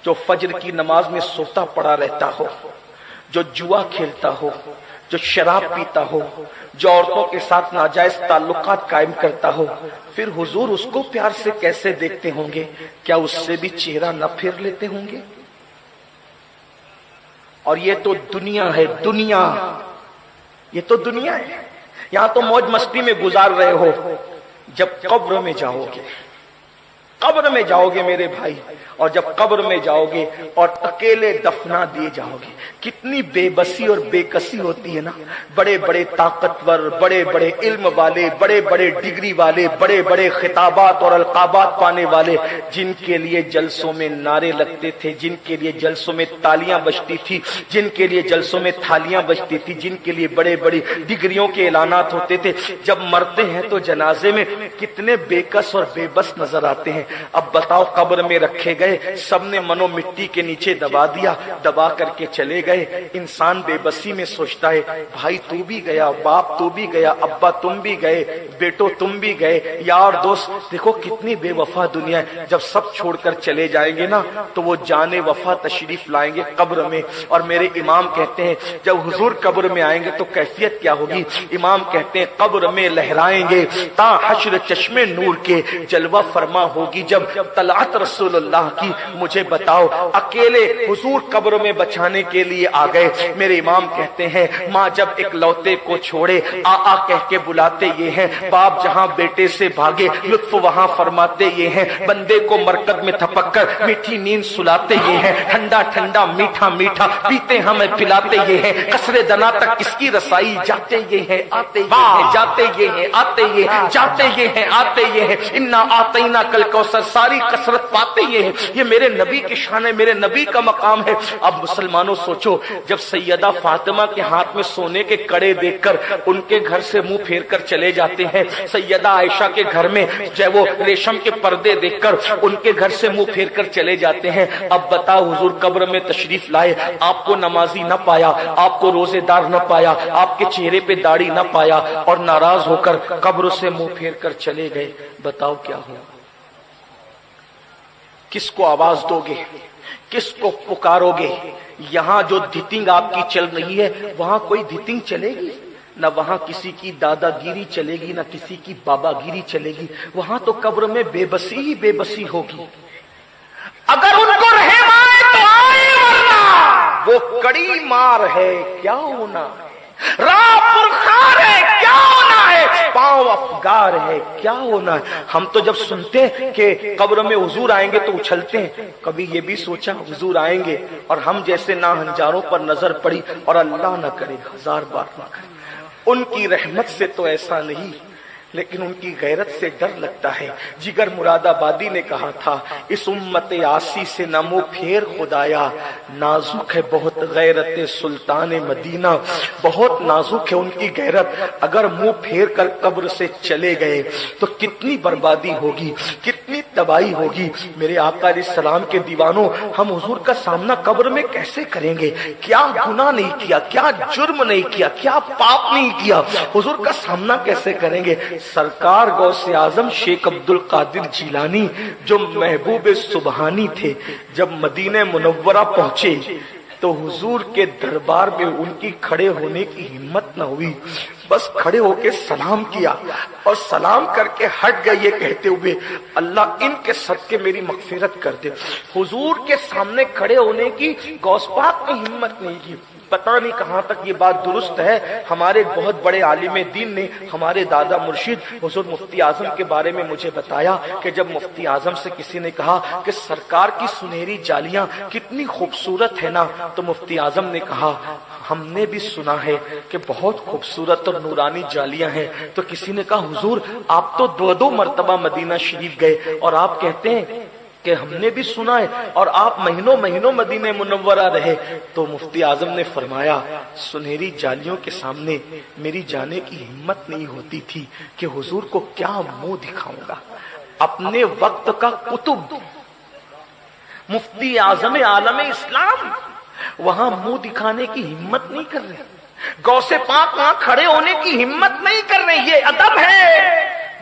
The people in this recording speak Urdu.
جو فجر کی نماز میں سوتا پڑا رہتا ہو، جو جوا کھیلتا ہو، جو شراب پیتا ہو، جو عورتوں کے ساتھ ناجائز تعلقات قائم کرتا ہو، پھر حضور اس کو پیار سے کیسے دیکھتے ہوں گے؟ کیا اس سے بھی چہرہ نہ پھیر لیتے ہوں گے؟ اور یہ تو دنیا ہے، دنیا، یہ تو دنیا ہے، یہاں تو موج مستی میں گزار رہے ہو۔ جب قبر میں جاؤ گے، قبر میں جاؤ گے میرے بھائی، اور جب قبر میں جاؤ گے اور اکیلے دفنا دیے جاؤ گے، کتنی بے بسی اور بے کسی ہوتی ہے نا۔ بڑے بڑے طاقتور، بڑے بڑے علم والے، بڑے بڑے ڈگری والے، بڑے بڑے خطابات اور القابات پانے والے، جن کے لیے جلسوں میں نعرے لگتے تھے، جن کے لیے جلسوں میں تالیاں بجتی تھی، جن کے لیے جلسوں میں تھالیاں بجتی تھی، جن کے لیے بڑے بڑی ڈگریوں کے اعلانات ہوتے تھے، جب مرتے ہیں تو جنازے میں کتنے بے کس اور بے بس نظر آتے ہیں۔ اب بتاؤ، قبر میں رکھے گئے، سب نے منو مٹی کے نیچے دبا دیا، دبا کر کے چلے گئے۔ انسان بے بسی میں سوچتا ہے، بھائی تو بھی گیا، باپ تو بھی گیا، ابا تم بھی گئے، بیٹو تم بھی گئے، یار دوست، دیکھو کتنی بے وفا دنیا ہے۔ جب سب چھوڑ کر چلے جائیں گے نا تو وہ جان وفا تشریف لائیں گے قبر میں۔ اور میرے امام کہتے ہیں جب حضور قبر میں آئیں گے تو کیفیت کیا ہوگی؟ امام کہتے ہیں قبر میں لہرائیں گے تا حشر چشمے نور کے، جلوہ فرما ہوگی جب طلعت رسول اللہ کی۔ مجھے بتاؤ، اکیلے حضور قبر میں بچانے کے لیے آ گئے۔ میرے امام کہتے ہیں ماں جب ایک لوتے کو چھوڑے آ کہہ کے بلاتے یہ ہیں، باپ جہاں بیٹے سے بھاگے لطف وہاں فرماتے یہ ہیں، بندے کو مرکز میں تھپک کر میٹھی نیند سلاتے یہ ہیں، ٹھنڈا ٹھنڈا میٹھا میٹھا پیتے ہمیں پلاتے یہ ہیں، قصر دنا تک کس کی رسائی جاتے یہ ہیں، آتے یہ ہیں، جاتے یہ ہیں، آتے یہ ہیں، جاتے یہ ہیں، آتے یہ ہیں، انا آتینا کل کوثر، ساری کثرت پاتے یہ ہیں۔ یہ میرے نبی کی شان ہے، میرے نبی کا مقام ہے۔ اب مسلمانوں سوچو، جب سیدہ فاطمہ کے ہاتھ میں سونے کے کڑے دیکھ کر ان کے گھر سے منہ پھیر کر چلے جاتے ہیں، سیدہ عائشہ کے گھر میں جو وہ ریشم کے پردے دیکھ کر ان کے گھر سے منہ پھیر کر چلے جاتے ہیں، اب بتاؤ حضور قبر میں تشریف لائے، آپ کو نمازی نہ پایا، آپ کو روزے دار نہ پایا، آپ کے چہرے پہ داڑھی نہ پایا، اور ناراض ہو کر قبر سے منہ پھیر کر چلے گئے، بتاؤ کیا ہوا؟ کس کو آواز دو گے؟ کس کو پکارو گے؟ یہاں جو دھتنگ آپ کی چل رہی ہے وہاں کوئی دھتنگ چلے گی؟ نہ وہاں کسی کی دادا گیری چلے گی، نہ کسی کی بابا گیری چلے گی، وہاں تو قبر میں بے بسی ہی بے بسی ہوگی۔ اگر ان کو رحم آئے تو آئے، ورنہ وہ کڑی مار ہے کیا ہونا ہے، راہ پرخار ہے کیا ہونا ہے، پاؤں افگار ہے کیا ہونا ہے۔ ہم تو جب سنتے ہیں کہ قبر میں حضور آئیں گے تو اچھلتے ہیں، کبھی یہ بھی سوچا حضور آئیں گے اور ہم جیسے ناہنجاروں پر نظر پڑی، اور اللہ نہ کرے، ہزار بار نہ کرے، ان کی رحمت سے تو ایسا نہیں، لیکن ان کی غیرت سے ڈر لگتا ہے۔ جگر مراد آبادی نے کہا تھا، اس امت عاصی سے نہ منہ پھیر خدایا، نازک ہے بہت غیرت سلطان مدینہ، بہت نازک ہے ان کی غیرت، اگر منہ پھیر کر قبر سے چلے گئے تو کتنی بربادی ہوگی، کتنی تباہی ہوگی۔ میرے آقا علیہ السلام کے دیوانوں، ہم حضور کا سامنا قبر میں کیسے کریں گے؟ کیا گناہ نہیں کیا، کیا جرم نہیں کیا، کیا پاپ نہیں کیا، حضور کا سامنا کیسے کریں گے؟ سرکار غوث اعظم شیخ عبد القادر جیلانی جو محبوب سبحانی تھے، جب مدینہ منورہ پہنچے تو حضور کے دربار میں ان کی کھڑے ہونے کی ہمت نہ ہوئی، بس کھڑے ہو کے سلام کیا اور سلام کر کے ہٹ گئے یہ کہتے ہوئے، اللہ ان کے صدقے میری مغفرت کر دے۔ حضور کے سامنے کھڑے ہونے کی غوث پاک نے ہمت نہیں کی۔ پتہ نہیں کہاں تک یہ بات درست ہے۔ ہمارے بہت بڑے عالم دین نے، ہمارے دادا مرشد حضور مفتی اعظم کے بارے میں مجھے بتایا کہ جب مفتی اعظم سے کسی نے کہا کہ سرکار کی سنہری جالیاں کتنی خوبصورت ہے نا، تو مفتی اعظم نے کہا ہم نے بھی سنا ہے کہ بہت خوبصورت اور نورانی جالیاں ہیں۔ تو کسی نے کہا حضور آپ تو دو مرتبہ مدینہ شریف گئے اور آپ کہتے ہیں کہ ہم نے بھی سنا ہے اور آپ مہینوں مہینوں مدینہ منورہ رہے۔ تو مفتی اعظم نے فرمایا سنہری جالیوں کے سامنے میری جانے کی ہمت نہیں ہوتی تھی کہ حضور کو کیا منہ دکھاؤں گا۔ اپنے وقت کا قطب مفتی اعظم عالم اسلام وہاں منہ دکھانے کی ہمت نہیں کر رہے، غوث پاک وہاں کھڑے ہونے کی ہمت نہیں کر رہے۔ یہ ادب ہے،